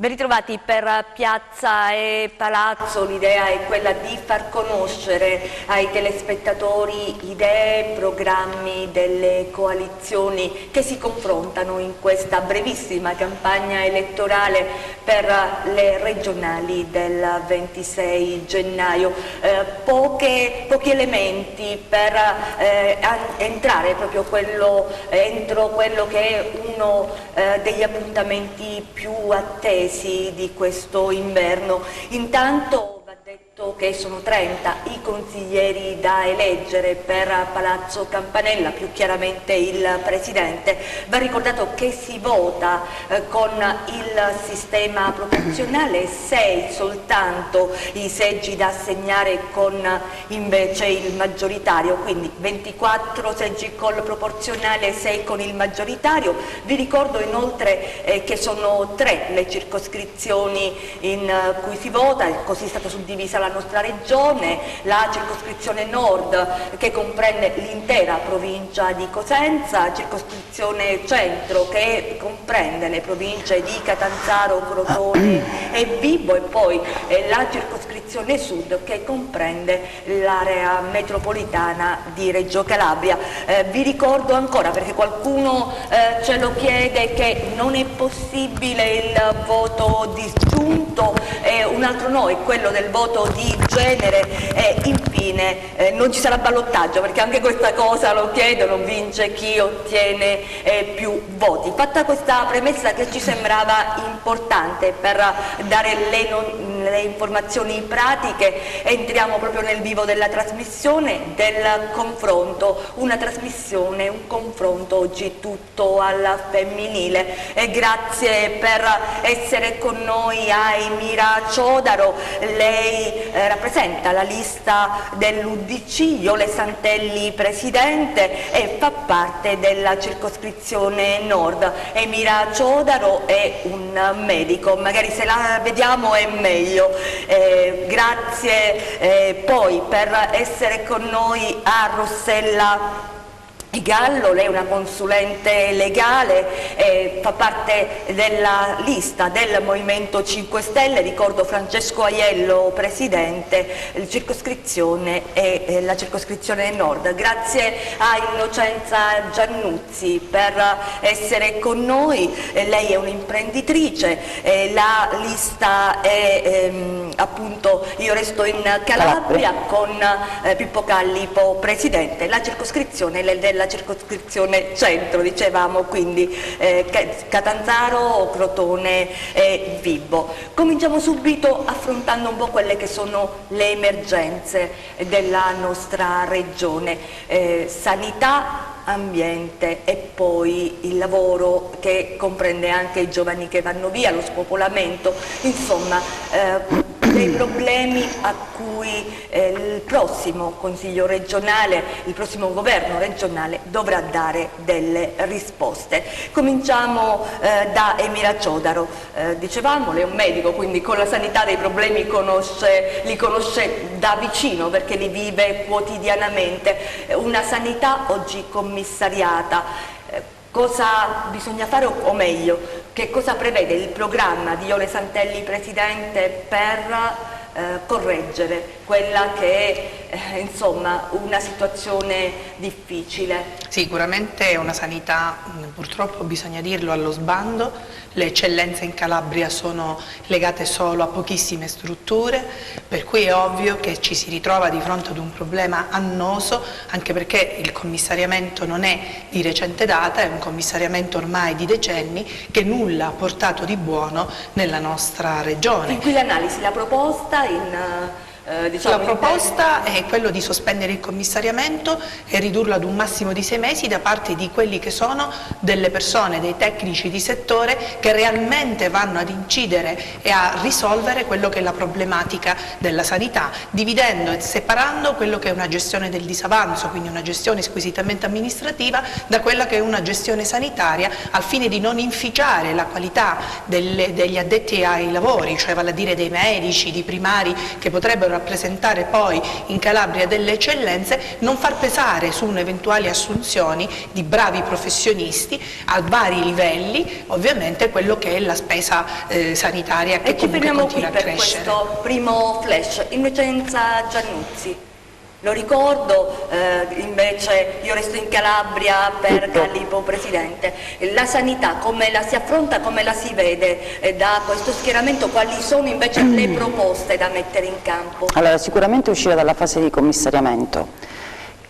Ben ritrovati per Piazza e Palazzo. L'idea è quella di far conoscere ai telespettatori idee, programmi delle coalizioni che si confrontano in questa brevissima campagna elettorale per le regionali del 26 gennaio. Pochi elementi per entrare proprio entro quello che è uno degli appuntamenti più attesi di questo inverno. Intanto va detto che sono 30 i consiglieri da eleggere per Palazzo Campanella, più chiaramente il Presidente. Va ricordato che si vota con il sistema proporzionale, 6 soltanto i seggi da assegnare con invece il maggioritario, quindi 24 seggi col proporzionale, 6 con il maggioritario. Vi ricordo inoltre che sono 3 le circoscrizioni in cui si vota, così è stata suddivisa la nostra regione: la circoscrizione nord che comprende l'intera provincia di Cosenza, circoscrizione centro che comprende le province di Catanzaro, Crotone e Vibo, e poi la circoscrizione sud che comprende l'area metropolitana di Reggio Calabria. Vi ricordo ancora, perché qualcuno ce lo chiede, che non è possibile il voto disgiunto, un altro no è quello del voto di genere, e infine non ci sarà ballottaggio, perché anche questa cosa lo chiedono: vince chi ottiene più voti. Fatta questa premessa che ci sembrava importante per dare le informazioni pratiche, entriamo proprio nel vivo della trasmissione, del confronto, un confronto oggi tutto al femminile. E grazie per essere con noi a Emira Ciodaro. Lei rappresenta la lista dell'UDC, Iole Santelli presidente, e fa parte della circoscrizione nord. Emira Ciodaro è un medico, magari se la vediamo è meglio. Grazie poi per essere con noi a Rossella Gallo. Lei è una consulente legale, fa parte della lista del Movimento 5 Stelle, ricordo Francesco Aiello presidente, la circoscrizione è la circoscrizione nord. Grazie a Innocenza Giannuzzi per essere con noi. Lei è un'imprenditrice, la lista è appunto Io resto in Calabria con Pippo Callipo presidente, la circoscrizione della circoscrizione centro, dicevamo, quindi Catanzaro, Crotone e Vibo. Cominciamo subito affrontando un po' quelle che sono le emergenze della nostra regione: sanità, ambiente e poi il lavoro, che comprende anche i giovani che vanno via, lo spopolamento, insomma dei problemi a cui il prossimo Consiglio regionale, il prossimo governo regionale dovrà dare delle risposte. Cominciamo da Emira Ciodaro. Dicevamo, lei è un medico, quindi con la sanità dei problemi li conosce da vicino, perché li vive quotidianamente. Una sanità oggi commissariata. Cosa bisogna fare, o meglio, che cosa prevede il programma di Iole Santelli presidente per correggere quella che è insomma una situazione difficile? Sicuramente una sanità, purtroppo bisogna dirlo, allo sbando. Le eccellenze in Calabria sono legate solo a pochissime strutture, per cui è ovvio che ci si ritrova di fronte ad un problema annoso, anche perché il commissariamento non è di recente data, è un commissariamento ormai di decenni che nulla ha portato di buono nella nostra regione. In cui l'analisi, la proposta la proposta è quello di sospendere il commissariamento e ridurlo ad un massimo di 6 mesi da parte di quelli che sono delle persone, dei tecnici di settore che realmente vanno ad incidere e a risolvere quello che è la problematica della sanità, dividendo e separando quello che è una gestione del disavanzo, quindi una gestione squisitamente amministrativa, da quella che è una gestione sanitaria, al fine di non inficiare la qualità degli addetti ai lavori, cioè vale a dire dei medici, di primari, che potrebbero rappresentare poi in Calabria delle eccellenze, non far pesare su eventuali assunzioni di bravi professionisti a vari livelli ovviamente quello che è la spesa sanitaria, che comunque continua a crescere. E ci fermiamo qui per questo primo flash. Innocenza Giannuzzi. Lo ricordo, invece io resto in Calabria per Callipo Presidente. La sanità come la si affronta, come la si vede da questo schieramento, quali sono invece le proposte da mettere in campo? Allora, sicuramente uscire dalla fase di commissariamento,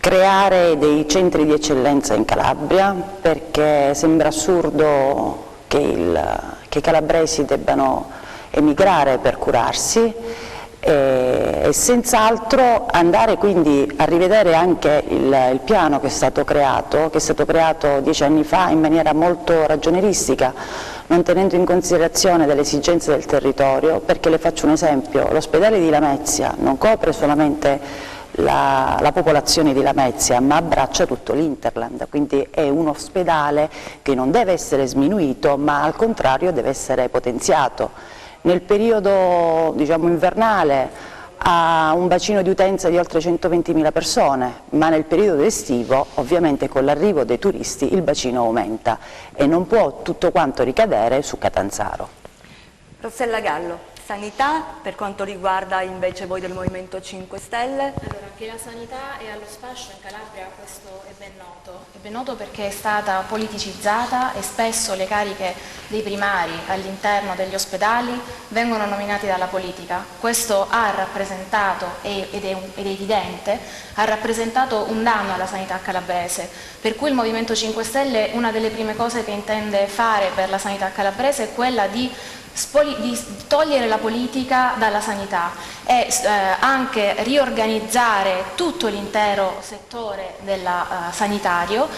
creare dei centri di eccellenza in Calabria, perché sembra assurdo che i calabresi debbano emigrare per curarsi, e senz'altro andare quindi a rivedere anche il piano che è stato creato 10 anni fa in maniera molto ragionieristica, non tenendo in considerazione delle esigenze del territorio, perché le faccio un esempio: l'ospedale di Lamezia non copre solamente la popolazione di Lamezia, ma abbraccia tutto l'Interland, quindi è un ospedale che non deve essere sminuito, ma al contrario deve essere potenziato. Nel periodo, diciamo, invernale ha un bacino di utenza di oltre 120.000 persone, ma nel periodo estivo ovviamente con l'arrivo dei turisti il bacino aumenta e non può tutto quanto ricadere su Catanzaro. Rossella Gallo, sanità, per quanto riguarda invece voi del Movimento 5 Stelle? Allora, che la sanità è allo sfascio in Calabria, questo è ben noto perché è stata politicizzata e spesso le cariche dei primari all'interno degli ospedali vengono nominati dalla politica. Questo ha rappresentato, ed è evidente, ha rappresentato un danno alla sanità calabrese, per cui il Movimento 5 Stelle una delle prime cose che intende fare per la sanità calabrese è quella di togliere la politica dalla sanità e anche riorganizzare tutto l'intero settore sanitario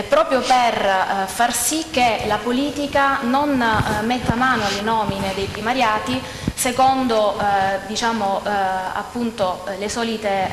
proprio per far sì che la politica non metta mano alle nomine dei primariati secondo appunto le solite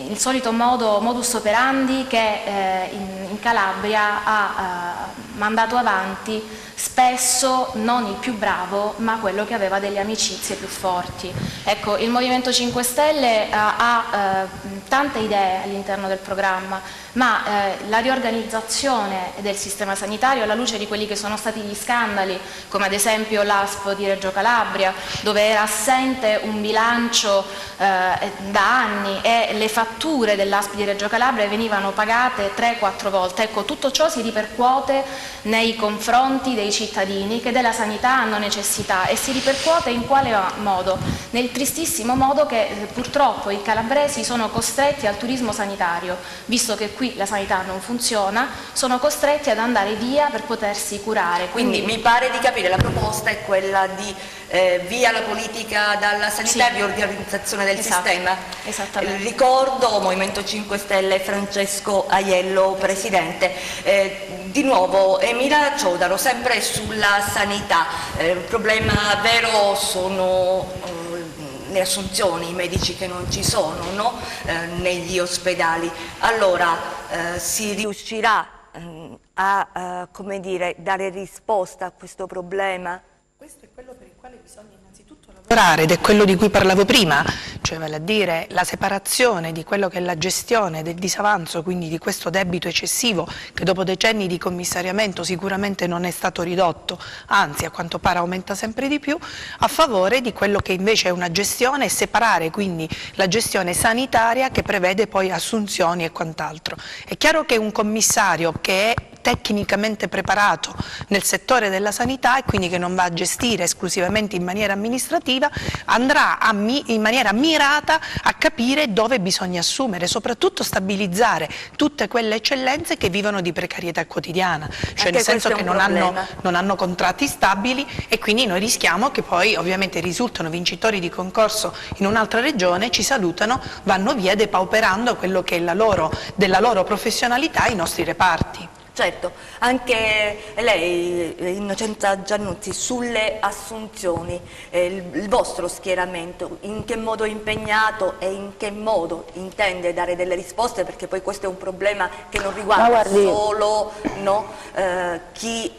il solito modus operandi che in Calabria ha mandato avanti spesso non il più bravo, ma quello che aveva delle amicizie più forti. Ecco, il Movimento 5 Stelle ha tante idee all'interno del programma, ma la riorganizzazione del sistema sanitario alla luce di quelli che sono stati gli scandali, come ad esempio l'ASP di Reggio Calabria, dove era assente un bilancio da anni e le fatture dell'ASP di Reggio Calabria venivano pagate 3-4 volte. Ecco, tutto ciò si ripercuote nei confronti dei cittadini che della sanità hanno necessità e si ripercuote in quale modo? Nel tristissimo modo che purtroppo i calabresi sono costretti al turismo sanitario, visto che qui la sanità non funziona, sono costretti ad andare via per potersi curare. Quindi mi pare di capire, la proposta è quella di via la politica dalla sanità e riorganizzazione del sistema. Esattamente. Ricordo Movimento 5 Stelle, Francesco Aiello, Presidente. Di nuovo Emila Ciodaro, sempre sulla sanità. Il problema vero sono le assunzioni, i medici che non ci sono, no? Negli ospedali. Allora si riuscirà a come dire, dare risposta a questo problema? Questo è quello per il quale bisogna innanzitutto lavorare ed è quello di cui parlavo prima, cioè vale a dire la separazione di quello che è la gestione del disavanzo, quindi di questo debito eccessivo che dopo decenni di commissariamento sicuramente non è stato ridotto, anzi a quanto pare aumenta sempre di più, a favore di quello che invece è una gestione e separare quindi la gestione sanitaria che prevede poi assunzioni e quant'altro. È chiaro che un commissario che è tecnicamente preparato nel settore della sanità e quindi che non va a gestire esclusivamente in maniera amministrativa, andrà in maniera mirata a capire dove bisogna assumere, soprattutto stabilizzare tutte quelle eccellenze che vivono di precarietà quotidiana, cioè nel senso che non hanno contratti stabili e quindi noi rischiamo che poi ovviamente risultano vincitori di concorso in un'altra regione, ci salutano, vanno via depauperando quello che è della loro professionalità i nostri reparti. Certo, anche lei, Innocenza Giannuzzi, sulle assunzioni, il vostro schieramento, in che modo è impegnato e in che modo intende dare delle risposte, perché poi questo è un problema che non riguarda solo chi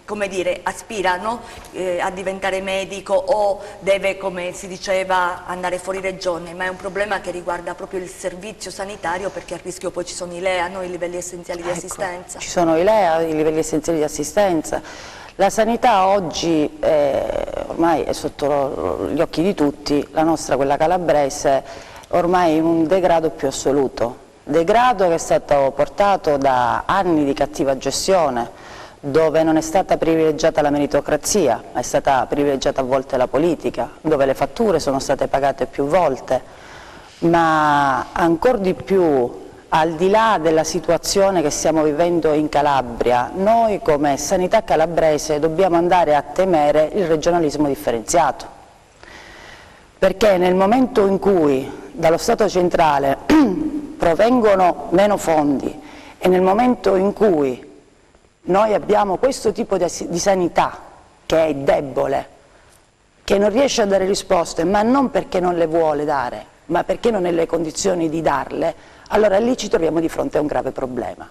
come dire, aspira a diventare medico o deve, come si diceva, andare fuori regione, ma è un problema che riguarda proprio il servizio sanitario, perché a rischio poi ci sono i LEA, i livelli essenziali di assistenza. Ci sono i LEA, i livelli essenziali di assistenza. La sanità oggi ormai è sotto gli occhi di tutti, la nostra, quella calabrese, ormai in un degrado più assoluto. Degrado che è stato portato da anni di cattiva gestione, dove non è stata privilegiata la meritocrazia, ma è stata privilegiata a volte la politica, dove le fatture sono state pagate più volte, ma ancora di più, al di là della situazione che stiamo vivendo in Calabria, noi come sanità calabrese dobbiamo andare a temere il regionalismo differenziato, perché nel momento in cui dallo Stato centrale provengono meno fondi e nel momento in cui noi abbiamo questo tipo di sanità che è debole, che non riesce a dare risposte, ma non perché non le vuole dare, ma perché non è nelle condizioni di darle, allora lì ci troviamo di fronte a un grave problema.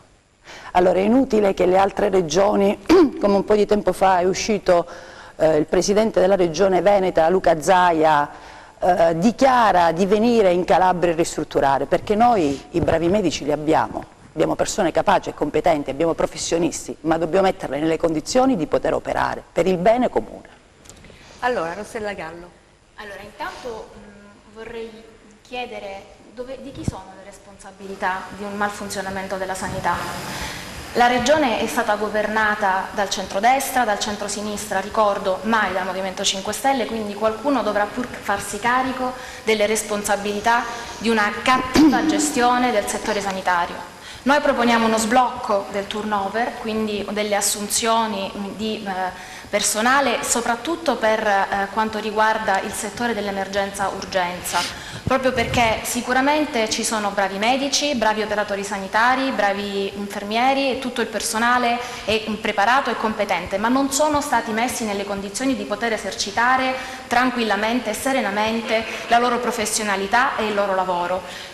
Allora è inutile che le altre regioni, come un po' di tempo fa è uscito il presidente della regione Veneta, Luca Zaia, dichiara di venire in Calabria e ristrutturare, perché noi i bravi medici li abbiamo persone capaci e competenti, abbiamo professionisti, ma dobbiamo metterle nelle condizioni di poter operare per il bene comune. Allora, Rossella Gallo. Allora, intanto vorrei chiedere di chi sono le responsabilità di un malfunzionamento della sanità. La regione è stata governata dal centrodestra, dal centrosinistra, ricordo, mai dal Movimento 5 Stelle, quindi qualcuno dovrà pur farsi carico delle responsabilità di una cattiva gestione del settore sanitario. Noi proponiamo uno sblocco del turnover, quindi delle assunzioni di personale, soprattutto per quanto riguarda il settore dell'emergenza urgenza, proprio perché sicuramente ci sono bravi medici, bravi operatori sanitari, bravi infermieri e tutto il personale è preparato e competente, ma non sono stati messi nelle condizioni di poter esercitare tranquillamente e serenamente la loro professionalità e il loro lavoro.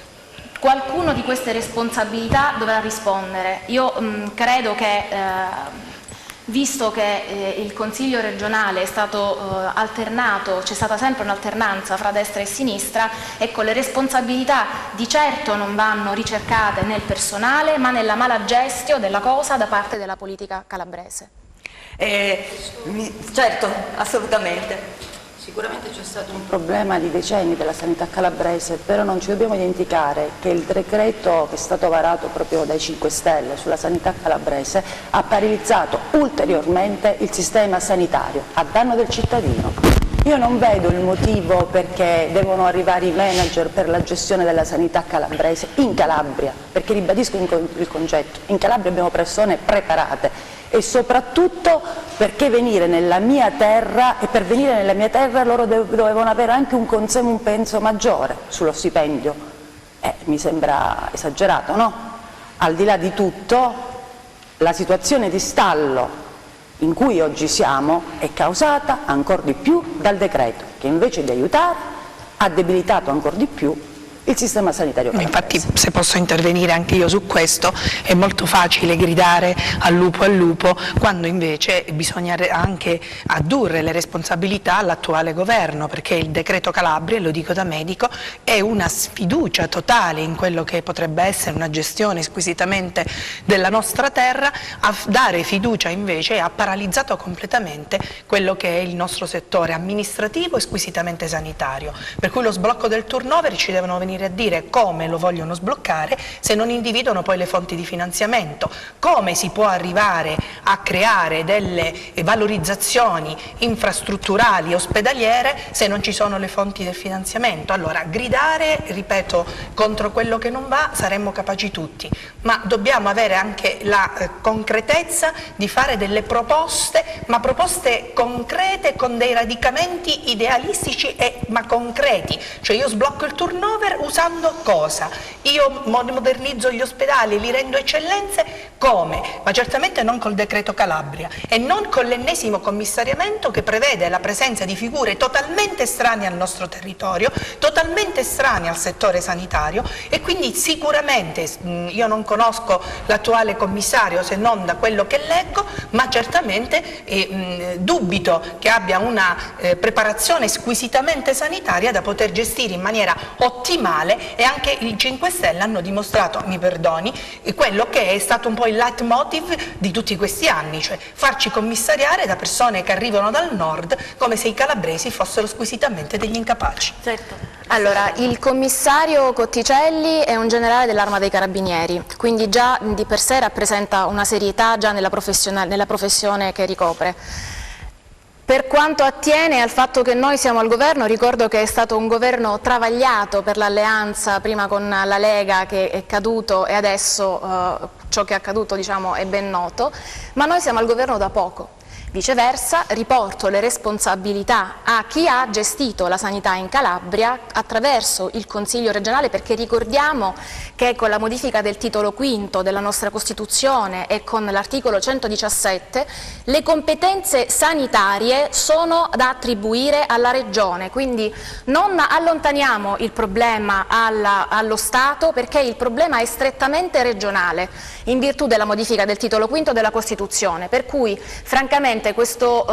Qualcuno di queste responsabilità dovrà rispondere. Io credo che, visto che il Consiglio regionale è stato alternato, c'è stata sempre un'alternanza fra destra e sinistra, ecco, le responsabilità di certo non vanno ricercate nel personale, ma nella mala gestione della cosa da parte della politica calabrese. Certo, assolutamente. Sicuramente c'è stato un problema di decenni della sanità calabrese, però non ci dobbiamo dimenticare che il decreto che è stato varato proprio dai 5 Stelle sulla sanità calabrese ha paralizzato ulteriormente il sistema sanitario a danno del cittadino. Io non vedo il motivo perché devono arrivare i manager per la gestione della sanità calabrese in Calabria, perché ribadisco il concetto, in Calabria abbiamo persone preparate e soprattutto perché venire nella mia terra, e per venire nella mia terra loro dovevano avere anche un compenso maggiore sullo stipendio. Mi sembra esagerato, no? Al di là di tutto, la situazione di stallo in cui oggi siamo è causata ancora di più dal decreto, che invece di aiutare ha debilitato ancora di più il sistema sanitario calabrese. Infatti, se posso intervenire anche io su questo, è molto facile gridare al lupo, quando invece bisogna anche addurre le responsabilità all'attuale governo, perché il decreto Calabria, lo dico da medico, è una sfiducia totale in quello che potrebbe essere una gestione squisitamente della nostra terra. A dare fiducia invece ha paralizzato completamente quello che è il nostro settore amministrativo e squisitamente sanitario, per cui lo sblocco del turnover ci devono venire a dire come lo vogliono sbloccare se non individuano poi le fonti di finanziamento, come si può arrivare a creare delle valorizzazioni infrastrutturali e ospedaliere se non ci sono le fonti del finanziamento. Allora, gridare, ripeto, contro quello che non va saremmo capaci tutti, ma dobbiamo avere anche la concretezza di fare delle proposte, ma proposte concrete con dei radicamenti idealistici ma concreti. Cioè io sblocco il turnover, usando cosa? Io modernizzo gli ospedali, li rendo eccellenze, come? Ma certamente non col decreto Calabria e non con l'ennesimo commissariamento che prevede la presenza di figure totalmente estranee al nostro territorio, totalmente estranee al settore sanitario, e quindi sicuramente io non conosco l'attuale commissario se non da quello che leggo, ma certamente dubito che abbia una preparazione squisitamente sanitaria da poter gestire in maniera ottimale, e anche i 5 Stelle hanno dimostrato, mi perdoni, quello che è stato un po' il leitmotiv di tutti questi anni, cioè farci commissariare da persone che arrivano dal nord come se i calabresi fossero squisitamente degli incapaci. Certo. Allora, il commissario Cotticelli è un generale dell'Arma dei Carabinieri, quindi già di per sé rappresenta una serietà già nella professione che ricopre. Per quanto attiene al fatto che noi siamo al governo, ricordo che è stato un governo travagliato per l'alleanza, prima con la Lega che è caduto, e adesso ciò che è accaduto, diciamo, è ben noto, ma noi siamo al governo da poco. Viceversa, riporto le responsabilità a chi ha gestito la sanità in Calabria attraverso il Consiglio regionale, perché ricordiamo che con la modifica del titolo V della nostra Costituzione e con l'articolo 117 le competenze sanitarie sono da attribuire alla Regione, quindi non allontaniamo il problema allo Stato, perché il problema è strettamente regionale in virtù della modifica del titolo V della Costituzione, per cui francamente questo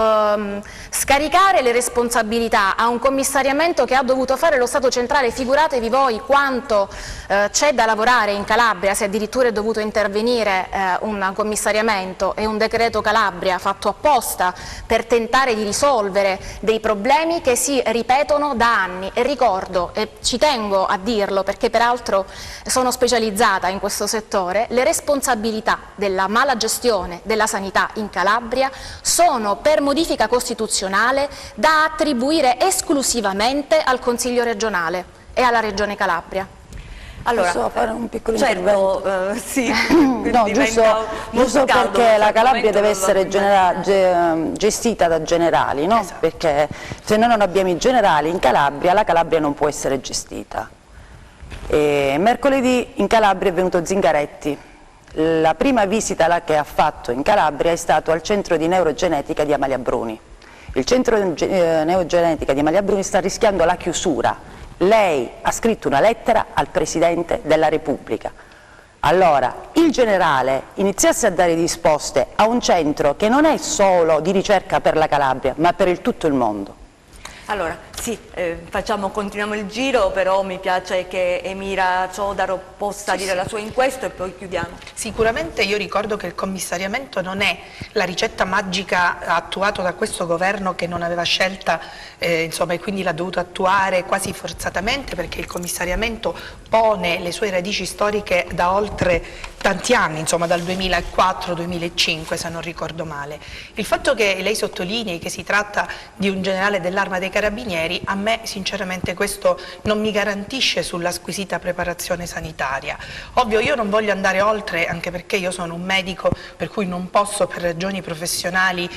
scaricare le responsabilità a un commissariamento che ha dovuto fare lo Stato centrale, figuratevi voi quanto c'è da lavorare in Calabria, se addirittura è dovuto intervenire un commissariamento e un decreto Calabria fatto apposta per tentare di risolvere dei problemi che si ripetono da anni. E ricordo, e ci tengo a dirlo perché peraltro sono specializzata in questo settore, le responsabilità della mala gestione della sanità in Calabria sono per modifica costituzionale da attribuire esclusivamente al Consiglio regionale e alla Regione Calabria. Allora, posso fare un piccolo intervento? Sì, no, giusto perché la Calabria deve essere gestita da generali, no? Esatto. Perché se noi non abbiamo i generali in Calabria, la Calabria non può essere gestita. Mercoledì in Calabria è venuto Zingaretti. La prima visita che ha fatto in Calabria è stato al centro di neurogenetica di Amalia Bruni. Il centro di neurogenetica di Amalia Bruni sta rischiando la chiusura. Lei ha scritto una lettera al Presidente della Repubblica. Allora, il generale iniziasse a dare risposte a un centro che non è solo di ricerca per la Calabria, ma per tutto il mondo. Allora, sì, continuiamo il giro, però mi piace che Emira Ciodaro possa dire la sua in questo e poi chiudiamo. Sicuramente io ricordo che il commissariamento non è la ricetta magica attuata da questo governo che non aveva scelta, insomma, e quindi l'ha dovuto attuare quasi forzatamente, perché il commissariamento pone le sue radici storiche da oltre tanti anni, insomma dal 2004-2005 se non ricordo male. Il fatto che lei sottolinei che si tratta di un generale dell'Arma dei Carabinieri, a me sinceramente questo non mi garantisce sulla squisita preparazione sanitaria. Ovvio, io non voglio andare oltre, anche perché io sono un medico, per cui non posso per ragioni professionali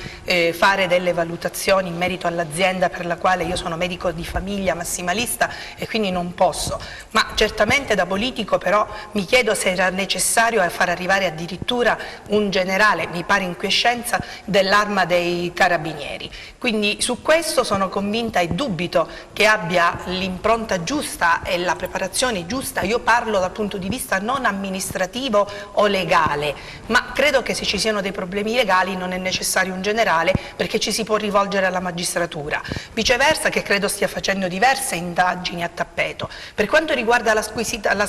fare delle valutazioni in merito all'azienda per la quale io sono medico di famiglia massimalista e quindi non posso, ma certamente da politico però mi chiedo se era necessario a far arrivare addirittura un generale, mi pare in quiescenza, dell'Arma dei Carabinieri. Quindi su questo sono convinta e dubito che abbia l'impronta giusta e la preparazione giusta. Io parlo dal punto di vista non amministrativo o legale, ma credo che se ci siano dei problemi legali non è necessario un generale, perché ci si può rivolgere alla magistratura. Viceversa, che credo stia facendo diverse indagini a tappeto. Per quanto riguarda la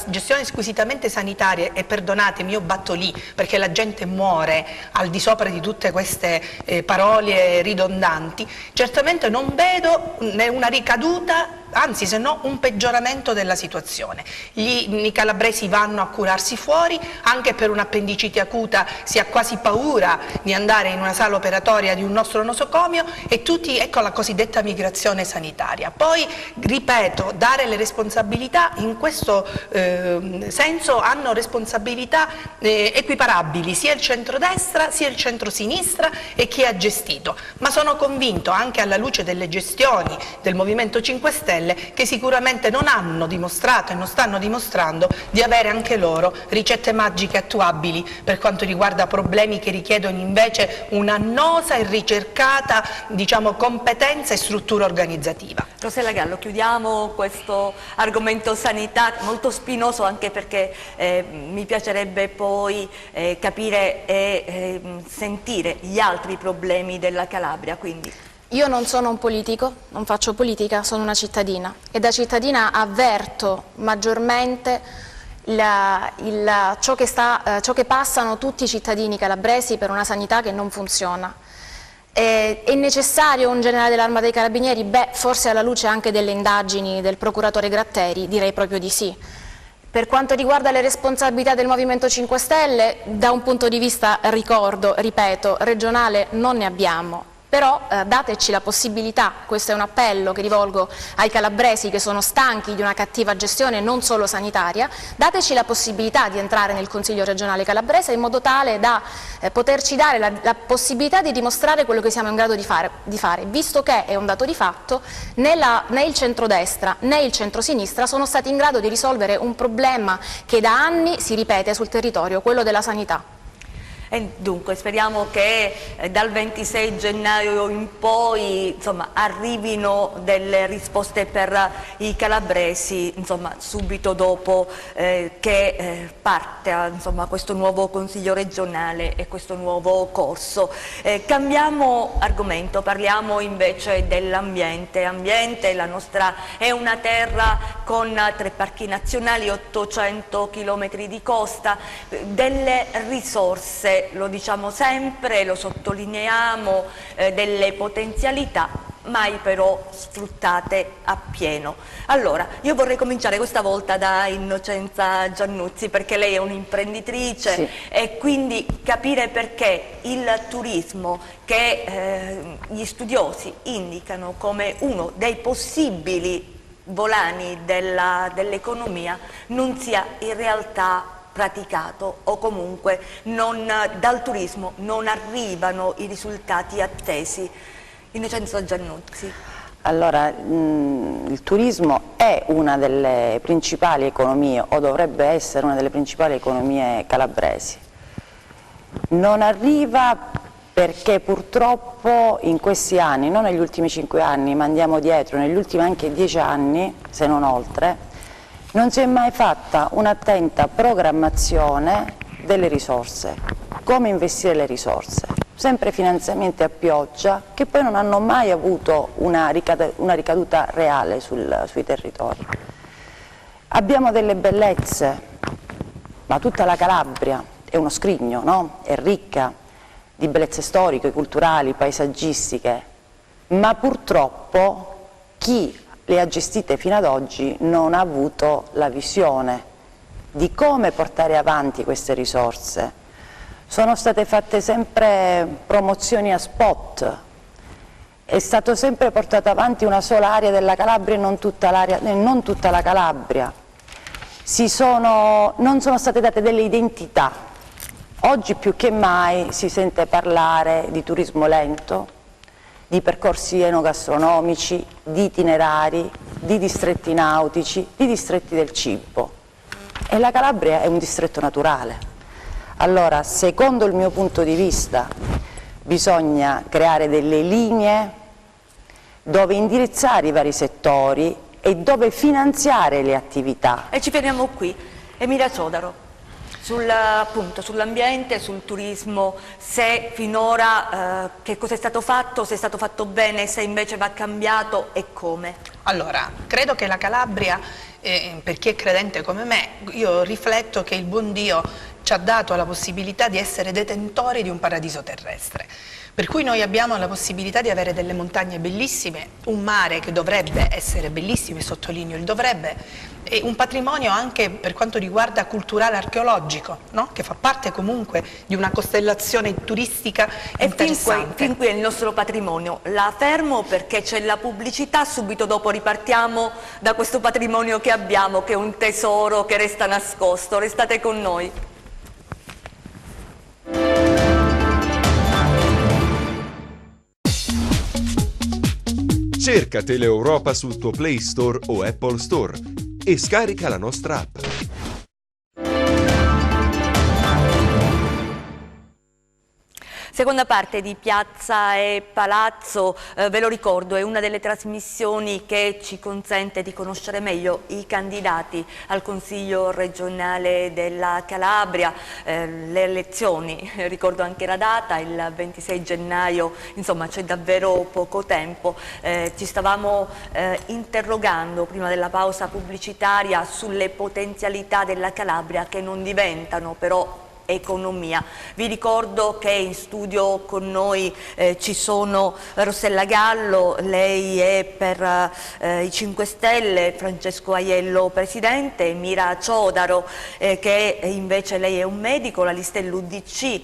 gestione squisitamente sanitaria, e perdonatemi, io batto lì perché la gente muore al di sopra di tutte queste parole ridondanti, certamente non vedo né una ricaduta, anzi se no un peggioramento della situazione. I calabresi vanno a curarsi fuori, anche per un'appendicite acuta si ha quasi paura di andare in una sala operatoria di un nostro nosocomio, e tutti, ecco la cosiddetta migrazione sanitaria. Poi, ripeto, dare le responsabilità in questo senso hanno responsabilità equiparabili sia il centrodestra sia il centrosinistra e chi ha gestito, ma sono convinto, anche alla luce delle gestioni del Movimento 5 Stelle, Stelle, che sicuramente non hanno dimostrato e non stanno dimostrando di avere anche loro ricette magiche attuabili per quanto riguarda problemi che richiedono invece un'annosa e ricercata, diciamo, competenza e struttura organizzativa. Rossella Gallo, chiudiamo questo argomento sanità molto spinoso, anche perché mi piacerebbe poi capire e sentire gli altri problemi della Calabria. Quindi. Io non sono un politico, non faccio politica, sono una cittadina e da cittadina avverto maggiormente ciò che passano tutti i cittadini calabresi per una sanità che non funziona. È necessario un generale dell'Arma dei Carabinieri? Beh, forse alla luce anche delle indagini del procuratore Gratteri direi proprio di sì. Per quanto riguarda le responsabilità del Movimento 5 Stelle, da un punto di vista, ripeto, regionale non ne abbiamo. Però dateci la possibilità, questo è un appello che rivolgo ai calabresi che sono stanchi di una cattiva gestione non solo sanitaria, dateci la possibilità di entrare nel Consiglio regionale calabrese in modo tale da poterci dare la possibilità di dimostrare quello che siamo in grado di fare, visto che è un dato di fatto, né il centrodestra né il centrosinistra sono stati in grado di risolvere un problema che da anni si ripete sul territorio, quello della sanità. E dunque speriamo che dal 26 gennaio in poi insomma, arrivino delle risposte per i calabresi subito dopo che parte questo nuovo Consiglio regionale e questo nuovo corso. Cambiamo argomento, parliamo invece dell'ambiente. La nostra è una terra con 3 parchi nazionali, 800 km di costa, delle risorse, lo diciamo sempre, lo sottolineiamo, delle potenzialità mai però sfruttate appieno. Allora, io vorrei cominciare questa volta da Innocenza Giannuzzi, perché lei è un'imprenditrice, sì, e quindi capire perché il turismo, che gli studiosi indicano come uno dei possibili volani dell'economia, non sia in realtà praticato, o comunque dal turismo non arrivano i risultati attesi. Innocenza Giannuzzi. Allora, il turismo è una delle principali economie, o dovrebbe essere una delle principali economie calabresi. Non arriva perché purtroppo in questi anni, non negli ultimi 5 anni, ma andiamo dietro, negli ultimi anche 10 anni, se non oltre, non si è mai fatta un'attenta programmazione delle risorse, come investire le risorse, sempre finanziamenti a pioggia che poi non hanno mai avuto una ricaduta reale sui territori. Abbiamo delle bellezze, ma tutta la Calabria è uno scrigno, no? È ricca di bellezze storiche, culturali, paesaggistiche, ma purtroppo chi le ha gestite fino ad oggi non ha avuto la visione di come portare avanti queste risorse. Sono state fatte sempre promozioni a spot, è stato sempre portato avanti una sola area della Calabria e non tutta la Calabria. Non sono state date delle identità. Oggi più che mai si sente parlare di turismo lento, di percorsi enogastronomici, di itinerari, di distretti nautici, di distretti del cibo. E la Calabria è un distretto naturale. Allora, secondo il mio punto di vista, bisogna creare delle linee dove indirizzare i vari settori e dove finanziare le attività. E ci fermiamo qui. Emilia Ciodaro. Sull'ambiente, sul turismo, se finora che cosa è stato fatto, se è stato fatto bene, se invece va cambiato e come? Allora, credo che la Calabria, per chi è credente come me, io rifletto che il buon Dio ci ha dato la possibilità di essere detentori di un paradiso terrestre. Per cui noi abbiamo la possibilità di avere delle montagne bellissime, un mare che dovrebbe essere bellissimo, e sottolineo il dovrebbe, e un patrimonio anche per quanto riguarda culturale archeologico, no? Che fa parte comunque di una costellazione turistica interessante. Fin qui è il nostro patrimonio. La fermo perché c'è la pubblicità, subito dopo ripartiamo da questo patrimonio che abbiamo, che è un tesoro che resta nascosto. Restate con noi. Cerca Teleeuropa sul tuo Play Store o Apple Store e scarica la nostra app. Seconda parte di Piazza e Palazzo, ve lo ricordo, è una delle trasmissioni che ci consente di conoscere meglio i candidati al Consiglio regionale della Calabria, le elezioni, ricordo anche la data, il 26 gennaio, insomma c'è davvero poco tempo. Ci stavamo interrogando prima della pausa pubblicitaria sulle potenzialità della Calabria che non diventano però economia. Vi ricordo che in studio con noi ci sono Rossella Gallo, lei è per i 5 Stelle, Francesco Aiello presidente, Mira Ciodaro che invece lei è un medico, la lista è l'UDC,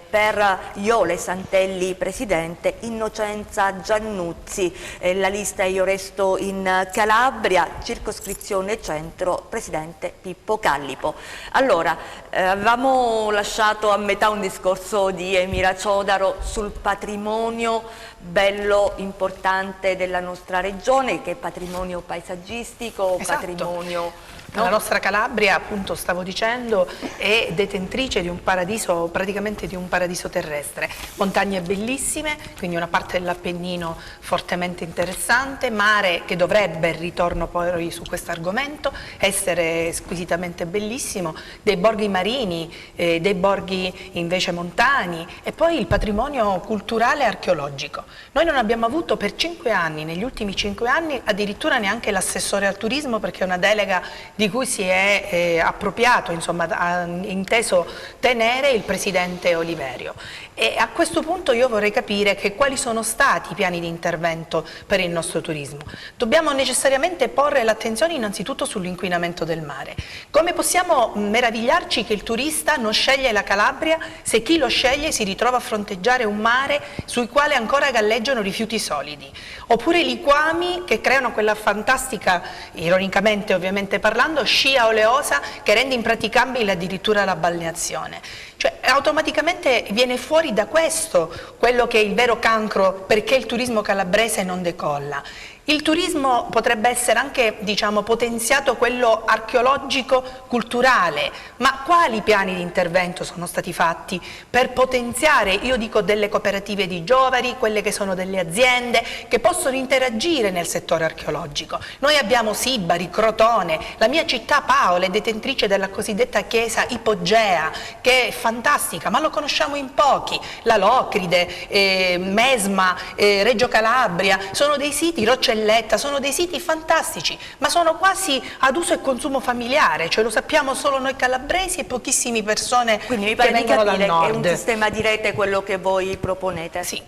per Iole Santelli presidente, Innocenza Giannuzzi, la lista Io Resto in Calabria, circoscrizione centro, presidente Pippo Callipo. Allora, avevamo lasciato a metà un discorso di Mira Ciodaro sul patrimonio bello, importante della nostra regione, che è patrimonio paesaggistico, esatto. Patrimonio... No? La nostra Calabria, appunto stavo dicendo, è detentrice di un paradiso, praticamente di un paradiso terrestre. Montagne bellissime, quindi una parte dell'Appennino fortemente interessante, mare che dovrebbe, ritorno poi su questo argomento, essere squisitamente bellissimo, dei borghi marini, dei borghi invece montani e poi il patrimonio culturale e archeologico. Noi non abbiamo avuto per 5 anni, negli ultimi 5 anni, addirittura neanche l'assessore al turismo, perché è una delega di cui si è appropriato, insomma, ha inteso tenere il presidente Oliverio. E a questo punto io vorrei capire quali sono stati i piani di intervento per il nostro turismo. Dobbiamo necessariamente porre l'attenzione innanzitutto sull'inquinamento del mare. Come possiamo meravigliarci che il turista non sceglie la Calabria se chi lo sceglie si ritrova a fronteggiare un mare sul quale ancora galleggiano rifiuti solidi? Oppure i liquami che creano quella fantastica, ironicamente ovviamente parlando, scia oleosa che rende impraticabile addirittura la balneazione. Cioè automaticamente viene fuori da questo quello che è il vero cancro perché il turismo calabrese non decolla. Il turismo potrebbe essere anche, diciamo, potenziato quello archeologico culturale, ma quali piani di intervento sono stati fatti per potenziare, io dico, delle cooperative di giovani, quelle che sono delle aziende che possono interagire nel settore archeologico? Noi abbiamo Sibari, Crotone, la mia città Paola è detentrice della cosiddetta chiesa ipogea, che è fantastica, ma lo conosciamo in pochi, la Locride, Mesma, Reggio Calabria, sono dei siti, Roccelletta, sono dei siti fantastici, ma sono quasi ad uso e consumo familiare, cioè lo sappiamo solo noi calabresi e pochissime persone che vengono dal nord. È un sistema di rete quello che voi proponete? Sì.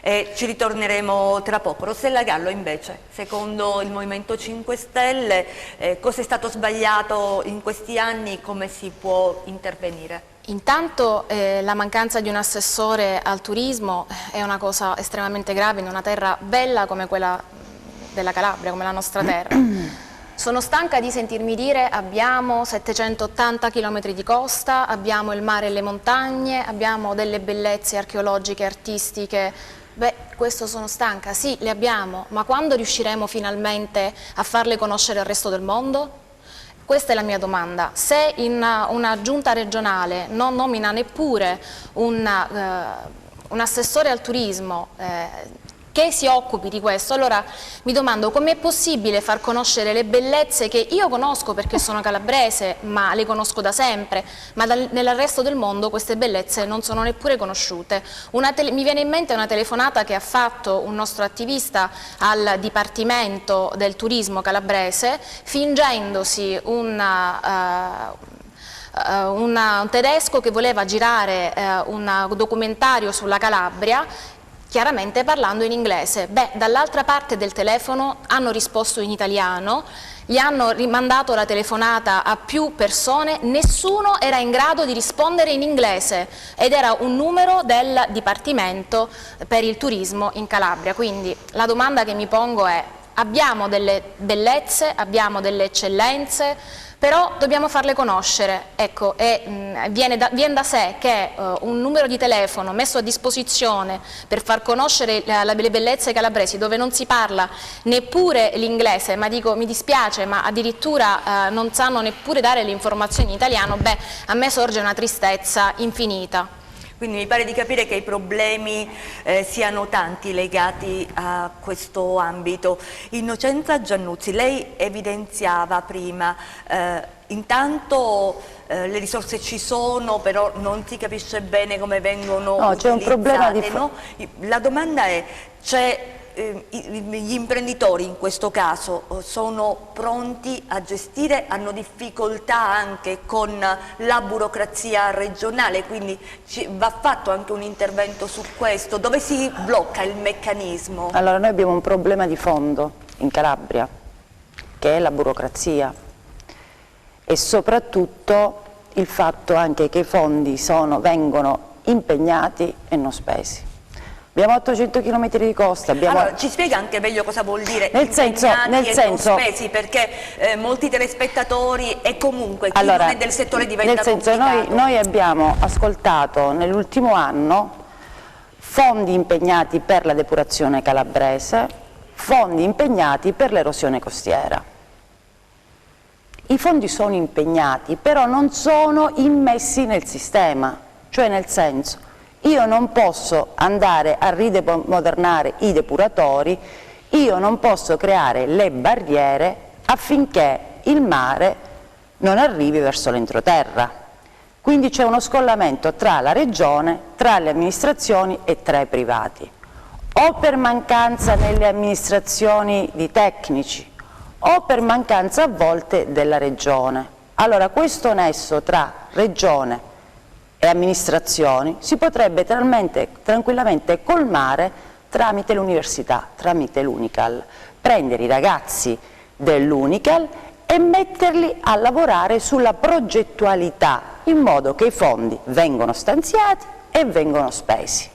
Ci ritorneremo tra poco. Rossella Gallo invece, secondo il Movimento 5 Stelle, cosa è stato sbagliato in questi anni, come si può intervenire? Intanto la mancanza di un assessore al turismo è una cosa estremamente grave in una terra bella come quella della Calabria, come la nostra terra. Sono stanca di sentirmi dire abbiamo 780 km di costa, abbiamo il mare e le montagne, abbiamo delle bellezze archeologiche, artistiche. Beh, questo sono stanca, sì, le abbiamo, ma quando riusciremo finalmente a farle conoscere al resto del mondo? Questa è la mia domanda. Se in una giunta regionale non nomina neppure un assessore al turismo che si occupi di questo, allora mi domando com'è possibile far conoscere le bellezze che io conosco perché sono calabrese, ma le conosco da sempre, ma nel resto del mondo queste bellezze non sono neppure conosciute. Mi viene in mente una telefonata che ha fatto un nostro attivista al Dipartimento del Turismo calabrese, fingendosi un tedesco che voleva girare un documentario sulla Calabria, chiaramente parlando in inglese. Beh, dall'altra parte del telefono hanno risposto in italiano, gli hanno rimandato la telefonata a più persone, nessuno era in grado di rispondere in inglese ed era un numero del Dipartimento per il Turismo in Calabria. Quindi la domanda che mi pongo è: abbiamo delle bellezze, abbiamo delle eccellenze, però dobbiamo farle conoscere, ecco, e viene da sé che un numero di telefono messo a disposizione per far conoscere le bellezze calabresi, dove non si parla neppure l'inglese, ma dico, mi dispiace, ma addirittura non sanno neppure dare le informazioni in italiano, beh, a me sorge una tristezza infinita. Quindi mi pare di capire che i problemi siano tanti legati a questo ambito. Innocenza Giannuzzi, lei evidenziava prima, intanto le risorse ci sono, però non si capisce bene come vengono utilizzate. C'è un problema no? La domanda è, gli imprenditori in questo caso sono pronti a gestire, hanno difficoltà anche con la burocrazia regionale, quindi va fatto anche un intervento su questo, dove si blocca il meccanismo? Allora, noi abbiamo un problema di fondo in Calabria, che è la burocrazia, e soprattutto il fatto anche che i fondi vengono impegnati e non spesi. Abbiamo 800 km di costa. Allora, ci spiega anche meglio cosa vuol dire nel senso, non spesi, perché molti telespettatori e comunque chi non è del settore diventa complicato. Noi abbiamo ascoltato nell'ultimo anno fondi impegnati per la depurazione calabrese, fondi impegnati per l'erosione costiera. I fondi sono impegnati, però non sono immessi nel sistema, cioè nel senso, io non posso andare a rimodernare i depuratori, io non posso creare le barriere affinché il mare non arrivi verso l'entroterra. Quindi c'è uno scollamento tra la regione, tra le amministrazioni e tra i privati, o per mancanza nelle amministrazioni di tecnici, o per mancanza a volte della regione. Allora questo nesso tra regione e amministrazioni si potrebbe tranquillamente colmare tramite l'università, tramite l'Unical, prendere i ragazzi dell'Unical e metterli a lavorare sulla progettualità, in modo che i fondi vengono stanziati e vengono spesi.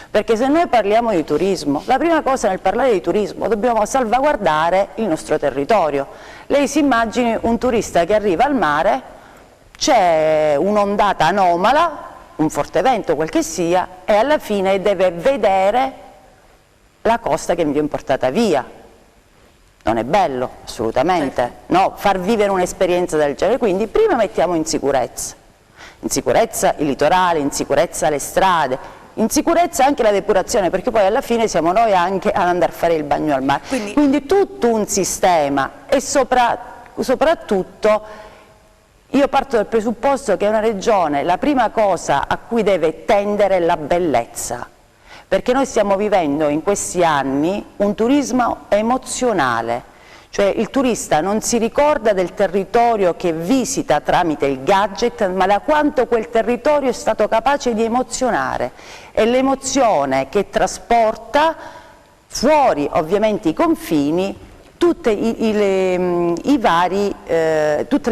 Perché se noi parliamo di turismo, la prima cosa nel parlare di turismo dobbiamo salvaguardare il nostro territorio. Lei si immagini un turista che arriva al mare, c'è un'ondata anomala, un forte vento, quel che sia, e alla fine deve vedere la costa che mi viene portata via. Non è bello, assolutamente, no? Far vivere un'esperienza del genere, quindi prima mettiamo in sicurezza il litorale, in sicurezza le strade, in sicurezza anche la depurazione, perché poi alla fine siamo noi anche ad andare a fare il bagno al mare. Quindi tutto un sistema, e soprattutto io parto dal presupposto che una regione la prima cosa a cui deve tendere è la bellezza, perché noi stiamo vivendo in questi anni un turismo emozionale, cioè il turista non si ricorda del territorio che visita tramite il gadget, ma da quanto quel territorio è stato capace di emozionare, e l'emozione che trasporta fuori ovviamente i confini tutte le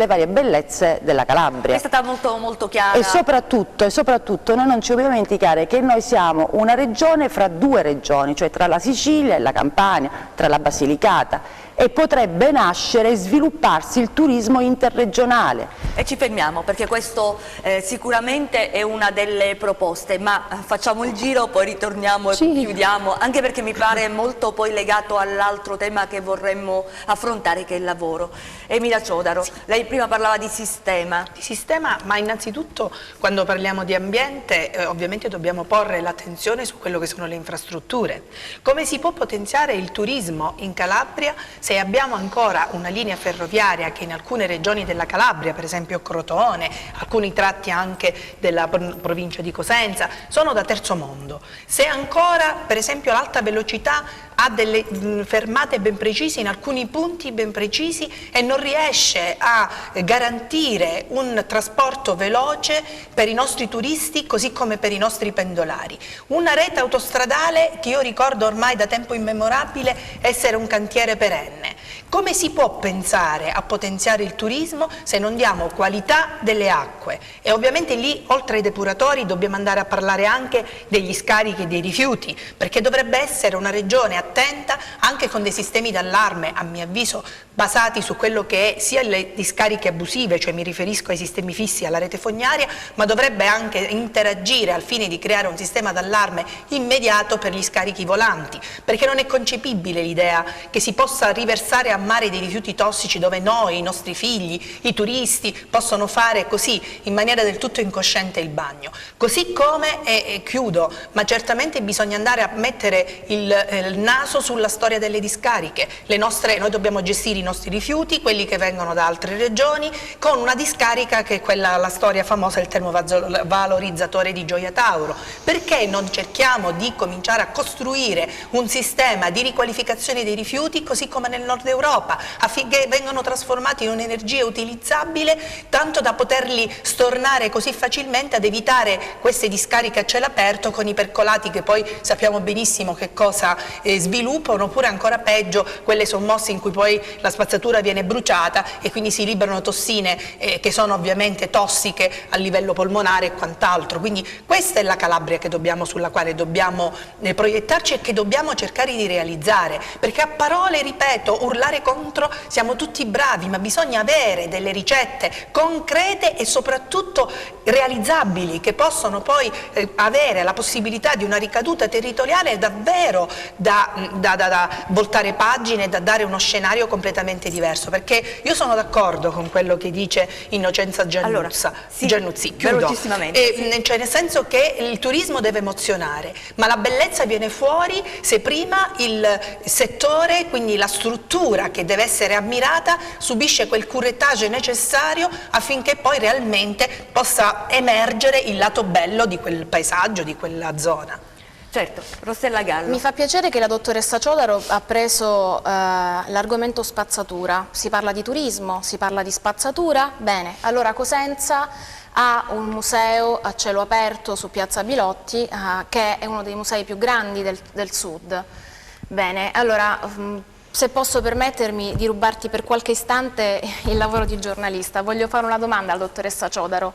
varie bellezze della Calabria. È stata molto chiara. E soprattutto noi non ci dobbiamo dimenticare che noi siamo una regione fra due regioni, cioè tra la Sicilia e la Campania, tra la Basilicata, e potrebbe nascere e svilupparsi il turismo interregionale. E ci fermiamo, perché questo sicuramente è una delle proposte, ma facciamo il giro, poi ritorniamo e chiudiamo, anche perché mi pare molto poi legato all'altro tema che vorremmo affrontare, che è il lavoro. Emilia Ciodaro, lei prima parlava di sistema. Di sistema, ma innanzitutto quando parliamo di ambiente ovviamente dobbiamo porre l'attenzione su quello che sono le infrastrutture. Come si può potenziare il turismo in Calabria se abbiamo ancora una linea ferroviaria che in alcune regioni della Calabria, per esempio Crotone, alcuni tratti anche della provincia di Cosenza, sono da terzo mondo? Se ancora, per esempio, l'alta velocità ha delle fermate ben precise in alcuni punti ben precisi e non riesce a garantire un trasporto veloce per i nostri turisti così come per i nostri pendolari. Una rete autostradale che io ricordo ormai da tempo immemorabile essere un cantiere perenne, Come si può pensare a potenziare il turismo se non diamo qualità delle acque? E ovviamente lì, oltre ai depuratori, dobbiamo andare a parlare anche degli scarichi e dei rifiuti, perché dovrebbe essere una regione attenta anche con dei sistemi d'allarme, a mio avviso, basati su quello che è sia le discariche abusive, cioè mi riferisco ai sistemi fissi, alla rete fognaria, ma dovrebbe anche interagire al fine di creare un sistema d'allarme immediato per gli scarichi volanti, perché non è concepibile l'idea che si possa riversare a mare dei rifiuti tossici dove noi, i nostri figli, i turisti possono fare così in maniera del tutto incosciente il bagno. Così come, e chiudo, ma certamente bisogna andare a mettere il naso sulla storia delle discariche. Noi dobbiamo gestire i nostri rifiuti, quelli che vengono da altre regioni, con una discarica che è quella, la storia famosa, il termovalorizzatore di Gioia Tauro. Perché non cerchiamo di cominciare a costruire un sistema di riqualificazione dei rifiuti così come nel nord Europa, affinché vengano trasformati in un'energia utilizzabile, tanto da poterli stornare così facilmente, ad evitare queste discariche a cielo aperto con i percolati che poi sappiamo benissimo che cosa sviluppano, oppure ancora peggio quelle sommosse in cui poi la spazzatura viene bruciata e quindi si liberano tossine che sono ovviamente tossiche a livello polmonare e quant'altro. Quindi questa è la Calabria sulla quale dobbiamo proiettarci e che dobbiamo cercare di realizzare, perché a parole, ripeto, urlare contro siamo tutti bravi, ma bisogna avere delle ricette concrete e soprattutto realizzabili, che possono poi avere la possibilità di una ricaduta territoriale davvero da voltare pagine e da dare uno scenario completamente diverso, perché io sono d'accordo con quello che dice Innocenza Giannuzzi, chiudo, cioè nel senso che il turismo deve emozionare, ma la bellezza viene fuori se prima il settore, quindi la struttura che deve essere ammirata, subisce quel curettage necessario affinché poi realmente possa emergere il lato bello di quel paesaggio, di quella zona. Certo, Rossella Gallo. Mi fa piacere che la dottoressa Ciodaro ha preso l'argomento spazzatura. Si parla di turismo, si parla di spazzatura. Bene, allora Cosenza ha un museo a cielo aperto su Piazza Bilotti che è uno dei musei più grandi del sud. Bene, allora se posso permettermi di rubarti per qualche istante il lavoro di giornalista, voglio fare una domanda alla dottoressa Ciodaro.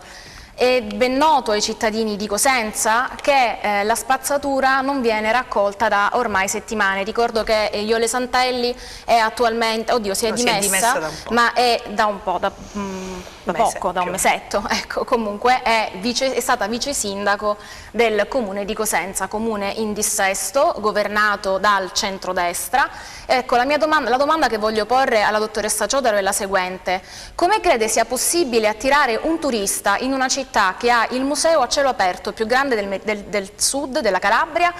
È ben noto ai cittadini di Cosenza che la spazzatura non viene raccolta da ormai settimane. Ricordo che Iole Santelli è attualmente, si è dimessa da un po'. Ma è da un po', da un mesetto, ecco, comunque è stata vice sindaco del comune di Cosenza, comune in dissesto, governato dal centrodestra. Ecco, la domanda che voglio porre alla dottoressa Ciodaro è la seguente: come crede sia possibile attirare un turista in una città che ha il museo a cielo aperto più grande del sud, della Calabria,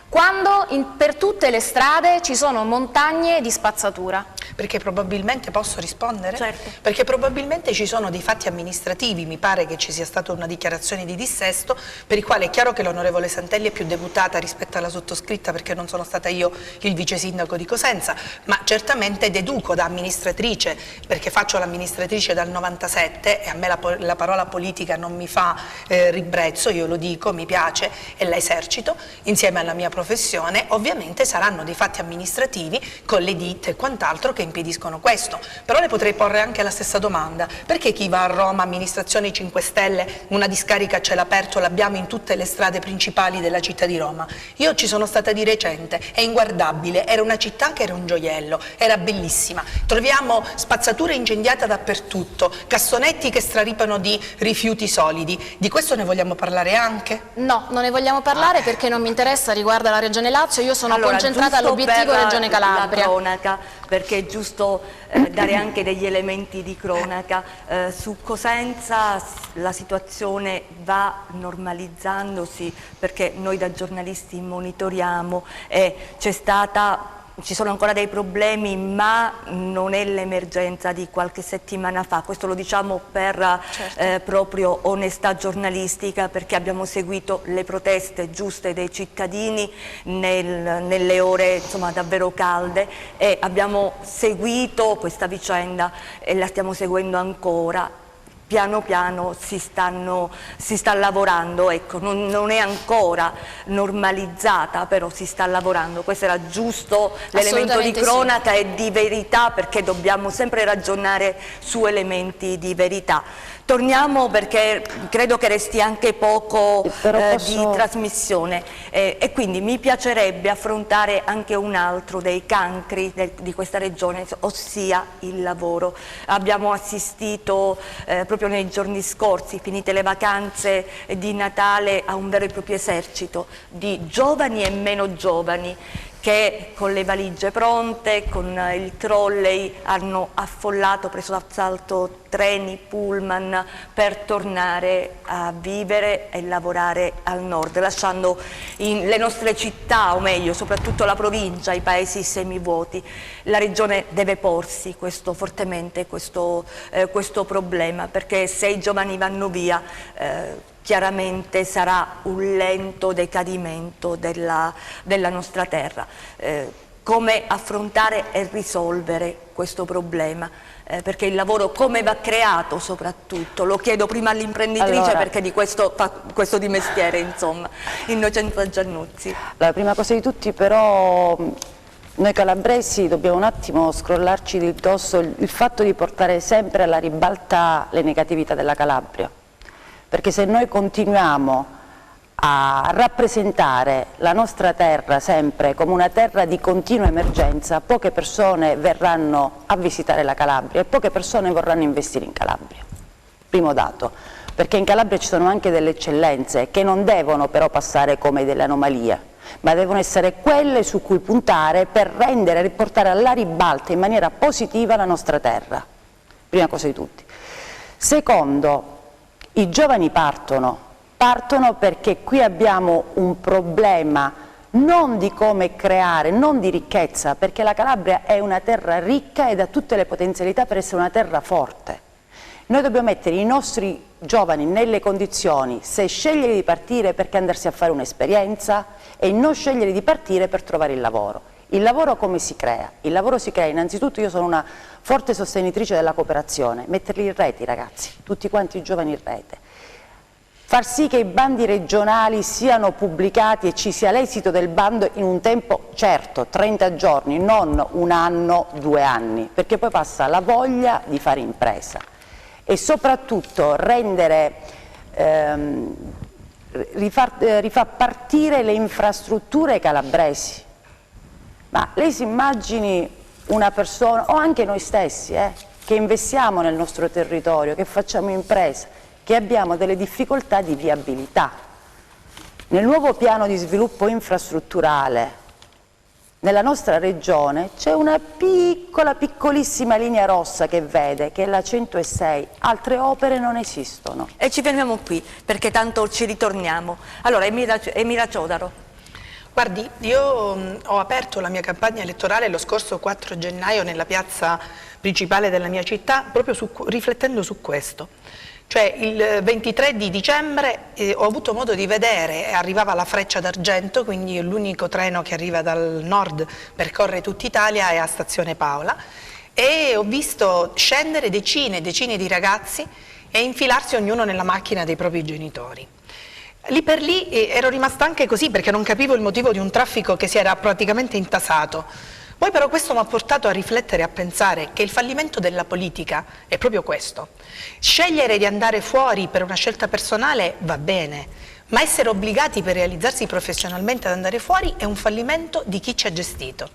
quando per tutte le strade ci sono montagne di spazzatura? Perché probabilmente, posso rispondere? Certo. Perché probabilmente ci sono dei fatti amministrativi, mi pare che ci sia stata una dichiarazione di dissesto, per i quali è chiaro che l'onorevole Santelli è più deputata rispetto alla sottoscritta, perché non sono stata io il vice sindaco di Cosenza, ma certamente deduco da amministratrice, perché faccio l'amministratrice dal 97 e a me la parola politica non mi fa ribrezzo, io lo dico, mi piace e la esercito insieme alla mia professione. Ovviamente saranno dei fatti amministrativi con le ditte e quant'altro che impediscono questo, però le potrei porre anche la stessa domanda: perché chi va a Roma, amministrazione 5 Stelle, una discarica a cielo aperto l'abbiamo in tutte le strade principali della città di Roma? Io ci sono stata di recente, è inguardabile, era una città che era un gioiello, era bellissima, troviamo spazzature incendiate dappertutto, cassonetti che straripano di rifiuti solidi. Di questo ne vogliamo parlare anche? No, non ne vogliamo parlare perché non mi interessa, riguarda la Regione Lazio, io sono concentrata all'obiettivo Regione Calabria. La cronaca, perché è giusto dare anche degli elementi di cronaca. Su Cosenza la situazione va normalizzandosi, perché noi da giornalisti monitoriamo e ci sono ancora dei problemi, ma non è l'emergenza di qualche settimana fa. Questo lo diciamo per proprio onestà giornalistica, perché abbiamo seguito le proteste giuste dei cittadini nelle ore davvero calde, e abbiamo seguito questa vicenda e la stiamo seguendo ancora. piano piano si sta lavorando, ecco, non è ancora normalizzata, però si sta lavorando. Questo era giusto l'elemento di cronaca e di verità, perché dobbiamo sempre ragionare su elementi di verità. Torniamo, perché credo che resti anche poco di trasmissione, e quindi mi piacerebbe affrontare anche un altro dei cancri di questa regione, ossia il lavoro. Abbiamo assistito proprio nei giorni scorsi, finite le vacanze di Natale, a un vero e proprio esercito di giovani e meno giovani che con le valigie pronte, con il trolley, hanno affollato, preso d'assalto treni, pullman, per tornare a vivere e lavorare al nord, lasciando le nostre città, o meglio soprattutto la provincia, i paesi semivuoti. La regione deve porsi fortemente questo problema, perché se i giovani vanno via chiaramente sarà un lento decadimento della nostra terra. Come affrontare e risolvere questo problema? Perché il lavoro come va creato soprattutto? Lo chiedo prima all'imprenditrice, perché di questo fa questo di mestiere, insomma, Innocenza Giannuzzi. La prima cosa di tutti però, noi calabresi dobbiamo un attimo scrollarci di dosso il fatto di portare sempre alla ribalta le negatività della Calabria. Perché se noi continuiamo a rappresentare la nostra terra sempre come una terra di continua emergenza, poche persone verranno a visitare la Calabria e poche persone vorranno investire in Calabria. Primo dato, perché in Calabria ci sono anche delle eccellenze che non devono però passare come delle anomalie, ma devono essere quelle su cui puntare per riportare alla ribalta in maniera positiva la nostra terra. Prima cosa di tutti. Secondo, i giovani partono perché qui abbiamo un problema non di come creare, non di ricchezza, perché la Calabria è una terra ricca ed ha tutte le potenzialità per essere una terra forte. Noi dobbiamo mettere i nostri giovani nelle condizioni, se scegliere di partire perché andarsi a fare un'esperienza, e non scegliere di partire per trovare il lavoro. Il lavoro come si crea? Il lavoro si crea innanzitutto, io sono una forte sostenitrice della cooperazione, metterli in rete i ragazzi, tutti quanti i giovani in rete, far sì che i bandi regionali siano pubblicati e ci sia l'esito del bando in un tempo certo, 30 giorni, non un anno, 2 anni, perché poi passa la voglia di fare impresa, e soprattutto rifar partire le infrastrutture calabresi. Ma lei si immagini una persona, o anche noi stessi, che investiamo nel nostro territorio, che facciamo impresa, che abbiamo delle difficoltà di viabilità. Nel nuovo piano di sviluppo infrastrutturale nella nostra regione c'è una piccolissima linea rossa che vede, che è la 106, altre opere non esistono. E ci fermiamo qui, perché tanto ci ritorniamo. Allora, Emira Ciodaro. Guardi, io ho aperto la mia campagna elettorale lo scorso 4 gennaio nella piazza principale della mia città, proprio riflettendo su questo. Cioè il 23 di dicembre ho avuto modo di vedere, arrivava la Freccia d'Argento, quindi l'unico treno che arriva dal nord, percorre tutta Italia, è a Stazione Paola, e ho visto scendere decine e decine di ragazzi e infilarsi ognuno nella macchina dei propri genitori. Lì per lì ero rimasta anche così, perché non capivo il motivo di un traffico che si era praticamente intasato. Poi però questo mi ha portato a riflettere e a pensare che il fallimento della politica è proprio questo. Scegliere di andare fuori per una scelta personale va bene, ma essere obbligati per realizzarsi professionalmente ad andare fuori è un fallimento di chi ci ha gestito.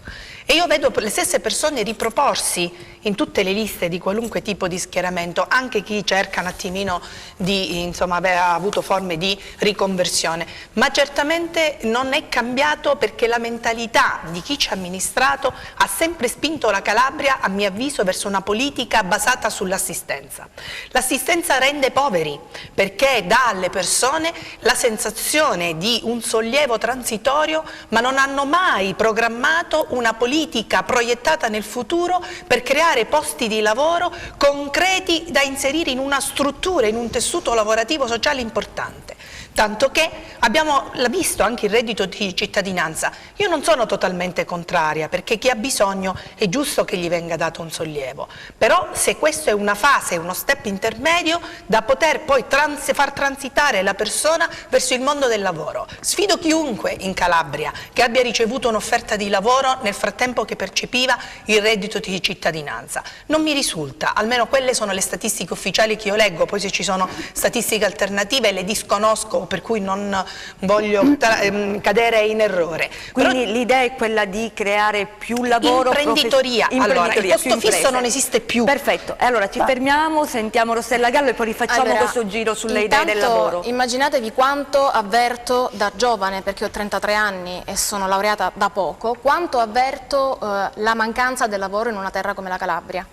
E io vedo le stesse persone riproporsi in tutte le liste di qualunque tipo di schieramento, anche chi cerca un attimino di, insomma, ha avuto forme di riconversione, ma certamente non è cambiato, perché la mentalità di chi ci ha amministrato ha sempre spinto la Calabria, a mio avviso, verso una politica basata sull'assistenza. L'assistenza rende poveri, perché dà alle persone la sensazione di un sollievo transitorio, ma non hanno mai programmato una politica proiettata nel futuro per creare posti di lavoro concreti da inserire in una struttura, in un tessuto lavorativo sociale importante. Tanto che Abbiamo visto anche il reddito di cittadinanza. Io non sono totalmente contraria, perché chi ha bisogno è giusto che gli venga dato un sollievo, però se questo è una fase, uno step intermedio da poter poi far transitare la persona verso il mondo del lavoro. Sfido chiunque in Calabria che abbia ricevuto un'offerta di lavoro nel frattempo che percepiva il reddito di cittadinanza. Non mi risulta, almeno quelle sono le statistiche ufficiali che io leggo, poi se ci sono statistiche alternative le disconosco, per cui non voglio cadere in errore. Quindi l'idea è quella di creare più lavoro, imprenditoria. Allora, il posto fisso non esiste più. Perfetto, e allora ci fermiamo, sentiamo Rossella Gallo e poi rifacciamo questo giro sulle idee del lavoro. Immaginatevi quanto avverto da giovane, perché ho 33 anni e sono laureata da poco, quanto avverto la mancanza del lavoro in una terra come la Calabria.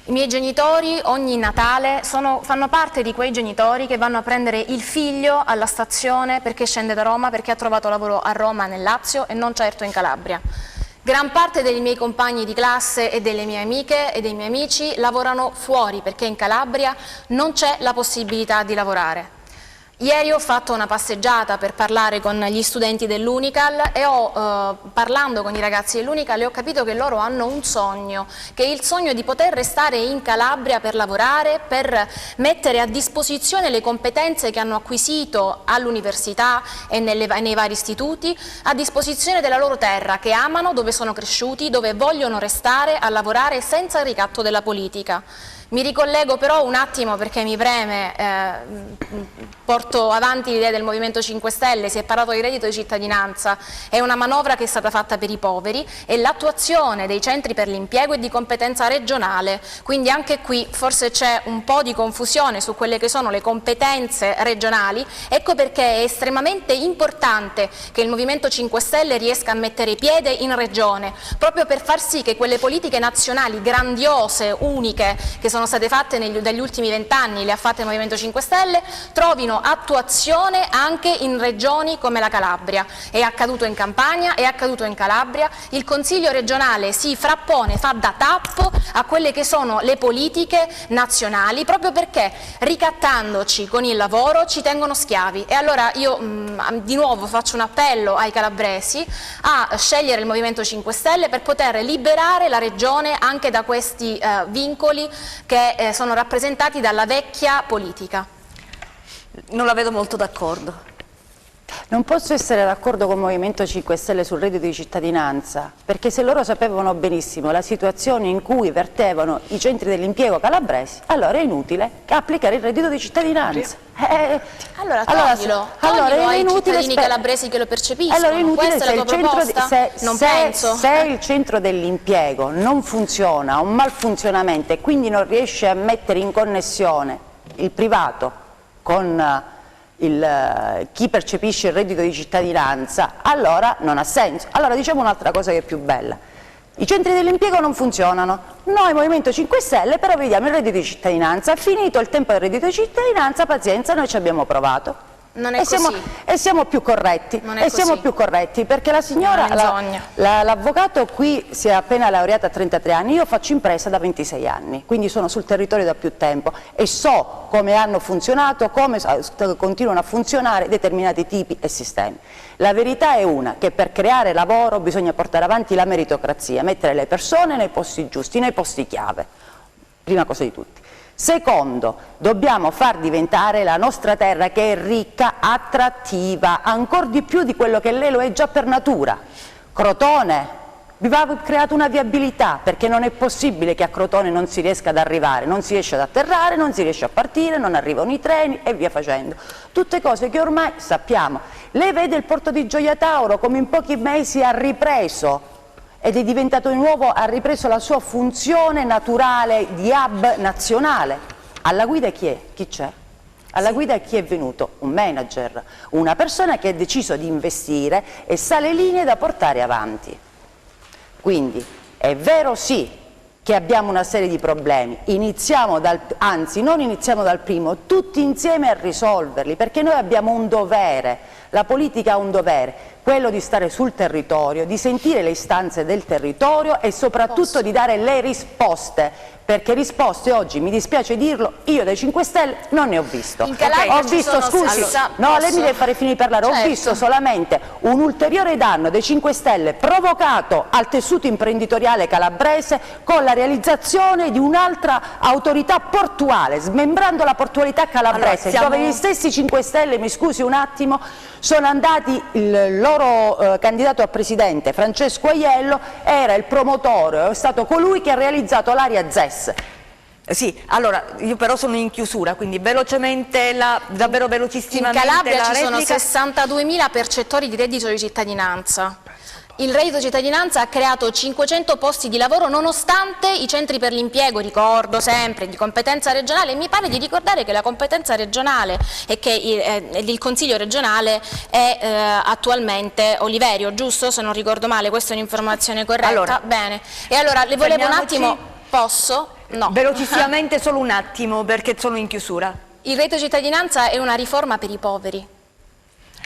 I miei genitori ogni Natale fanno parte di quei genitori che vanno a prendere il figlio alla stazione perché scende da Roma, perché ha trovato lavoro a Roma nel Lazio e non certo in Calabria. Gran parte dei miei compagni di classe e delle mie amiche e dei miei amici lavorano fuori perché in Calabria non c'è la possibilità di lavorare. Ieri ho fatto una passeggiata per parlare con gli studenti dell'Unical e parlando con i ragazzi dell'Unical ho capito che loro hanno un sogno, che è il sogno di poter restare in Calabria per lavorare, per mettere a disposizione le competenze che hanno acquisito all'università e nei vari istituti, a disposizione della loro terra, che amano, dove sono cresciuti, dove vogliono restare a lavorare senza il ricatto della politica. Mi ricollego però un attimo perché mi preme, porto avanti l'idea del Movimento 5 Stelle, si è parlato di reddito di cittadinanza, è una manovra che è stata fatta per i poveri e l'attuazione dei centri per l'impiego è di competenza regionale, quindi anche qui forse c'è un po' di confusione su quelle che sono le competenze regionali, ecco perché è estremamente importante che il Movimento 5 Stelle riesca a mettere piede in regione, proprio per far sì che quelle politiche nazionali grandiose, uniche, che sono state fatte negli ultimi 20 anni, le ha fatte il Movimento 5 Stelle, trovino attuazione anche in regioni come la Calabria. È accaduto in Campania, è accaduto in Calabria, il Consiglio regionale si frappone, fa da tappo a quelle che sono le politiche nazionali, proprio perché ricattandoci con il lavoro ci tengono schiavi. E allora io di nuovo faccio un appello ai calabresi a scegliere il Movimento 5 Stelle per poter liberare la regione anche da questi vincoli che sono rappresentati dalla vecchia politica. Non la vedo molto d'accordo. Non posso essere d'accordo con il Movimento 5 Stelle sul reddito di cittadinanza, perché se loro sapevano benissimo la situazione in cui vertevano i centri dell'impiego calabresi, allora è inutile applicare il reddito di cittadinanza. Allora toglilo ai cittadini calabresi che lo percepiscono. Allora è inutile. Questa è la tua proposta? Non penso. Se il centro dell'impiego non funziona, ha un malfunzionamento e quindi non riesce a mettere in connessione il privato con chi percepisce il reddito di cittadinanza, allora non ha senso. Allora diciamo un'altra cosa che è più bella: i centri dell'impiego non funzionano, noi Movimento 5 Stelle però vediamo il reddito di cittadinanza, finito il tempo del reddito di cittadinanza, pazienza, noi ci abbiamo provato. Non è così. Siamo più corretti, siamo più corretti, perché la signora, l'avvocato qui si è appena laureata a 33 anni, io faccio impresa da 26 anni, quindi sono sul territorio da più tempo e so come hanno funzionato, come continuano a funzionare determinati tipi e sistemi. La verità è una, che per creare lavoro bisogna portare avanti la meritocrazia, mettere le persone nei posti giusti, nei posti chiave, prima cosa di tutti. Secondo, dobbiamo far diventare la nostra terra, che è ricca, attrattiva, ancora di più di quello che lei lo è già per natura. Crotone, vi va creata una viabilità, perché non è possibile che a Crotone non si riesca ad arrivare, non si riesce ad atterrare, non si riesce a partire, non arrivano i treni e via facendo. Tutte cose che ormai sappiamo. Lei vede il porto di Gioia Tauro come in pochi mesi ha ripreso ed è diventato di nuovo, ha ripreso la sua funzione naturale di hub nazionale. Alla guida chi è? Chi c'è? Alla guida chi è venuto? Un manager, una persona che ha deciso di investire e sa le linee da portare avanti. Quindi è vero sì che abbiamo una serie di problemi, anzi non iniziamo dal primo, tutti insieme a risolverli, perché noi abbiamo un dovere, la politica ha un dovere. quello di stare sul territorio, di sentire le istanze del territorio e soprattutto di dare le risposte, perché risposte oggi, mi dispiace dirlo, io dai 5 Stelle non ne ho visto. In Calabria ho visto, scusi, no, lei mi deve fare finire di parlare, certo. Ho visto solamente un ulteriore danno dei 5 Stelle provocato al tessuto imprenditoriale calabrese con la realizzazione di un'altra autorità portuale, smembrando la portualità calabrese, dove gli stessi 5 Stelle, mi scusi un attimo, sono andati, il loro candidato a presidente Francesco Aiello era il promotore, è stato colui che ha realizzato l'area ZES. Sì, allora io però sono in chiusura, quindi velocemente, davvero velocissimamente. In Calabria ci sono replica. 62.000 percettori di reddito di cittadinanza. Il reddito di cittadinanza ha creato 500 posti di lavoro nonostante i centri per l'impiego, ricordo sempre, di competenza regionale. Mi pare di ricordare che la competenza regionale e che il Consiglio regionale è attualmente Oliverio, giusto? Se non ricordo male, questa è un'informazione corretta? Allora, bene. E allora le volevo un attimo, posso? No. Velocissimamente solo un attimo perché sono in chiusura. Il reddito di cittadinanza è una riforma per i poveri.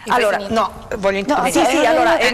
Allora, no, voglio intervenire. Sì, allora, Io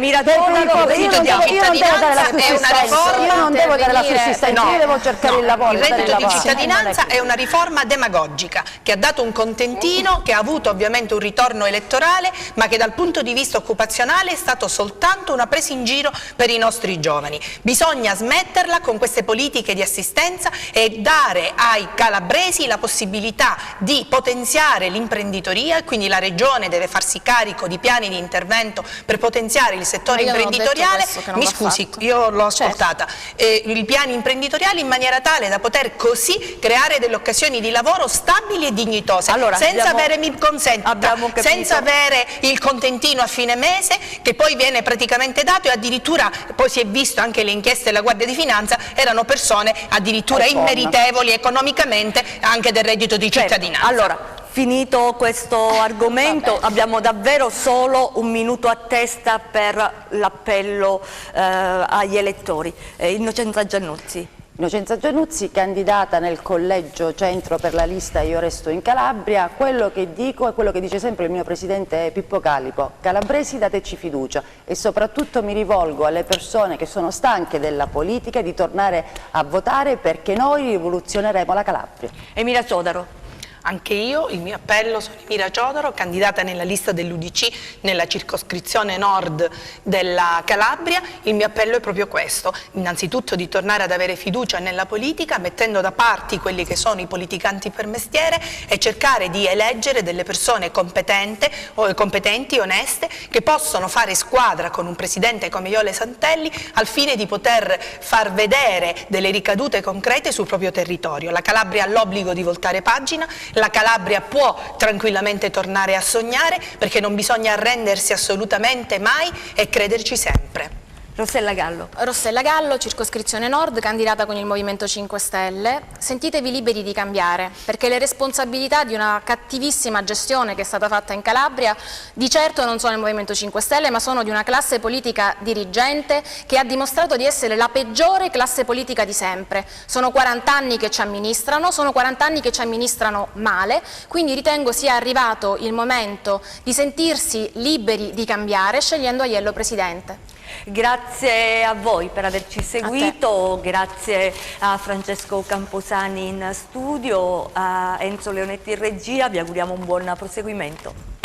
non devo dare la sussistenza, io devo cercare il lavoro. Il reddito di cittadinanza è una riforma demagogica che ha dato un contentino, che ha avuto ovviamente un ritorno elettorale, ma che dal punto di vista occupazionale è stato soltanto una presa in giro per i nostri giovani. Bisogna smetterla con queste politiche di assistenza e dare ai calabresi la possibilità di potenziare l'imprenditoria, e quindi la regione deve farsi carico di piani di intervento per potenziare il settore imprenditoriale. Mi scusi, io l'ho ascoltata. I piani imprenditoriali in maniera tale da poter così creare delle occasioni di lavoro stabili e dignitose, senza avere, mi consenta, senza avere il contentino a fine mese che poi viene praticamente dato, e addirittura poi si è visto anche le inchieste della Guardia di Finanza, erano persone addirittura immeritevoli economicamente anche del reddito di cittadinanza. Allora, finito questo argomento, abbiamo davvero solo un minuto a testa per l'appello agli elettori. Innocenza Giannuzzi. Innocenza Giannuzzi, candidata nel collegio centro per la lista Io Resto in Calabria. Quello che dico è quello che dice sempre il mio presidente Pippo Calipo: calabresi, dateci fiducia, e soprattutto mi rivolgo alle persone che sono stanche della politica di tornare a votare, perché noi rivoluzioneremo la Calabria. Emilia Ciodaro. Anche io, il mio appello, sono Emilia Ciodaro, candidata nella lista dell'UDC nella circoscrizione nord della Calabria. Il mio appello è proprio questo: innanzitutto di tornare ad avere fiducia nella politica, mettendo da parte quelli che sono i politicanti per mestiere, e cercare di eleggere delle persone competenti, oneste, che possono fare squadra con un presidente come Jole Santelli al fine di poter far vedere delle ricadute concrete sul proprio territorio. La Calabria ha l'obbligo di voltare pagina. La Calabria può tranquillamente tornare a sognare, perché non bisogna arrendersi assolutamente mai e crederci sempre. Rossella Gallo. Rossella Gallo, circoscrizione nord, candidata con il Movimento 5 Stelle. Sentitevi liberi di cambiare, perché le responsabilità di una cattivissima gestione che è stata fatta in Calabria di certo non sono il Movimento 5 Stelle, ma sono di una classe politica dirigente che ha dimostrato di essere la peggiore classe politica di sempre. Sono 40 anni che ci amministrano, sono 40 anni che ci amministrano male, quindi ritengo sia arrivato il momento di sentirsi liberi di cambiare, scegliendo Aiello presidente. Grazie a voi per averci seguito, grazie a Francesco Camposani in studio, a Enzo Leonetti in regia, vi auguriamo un buon proseguimento.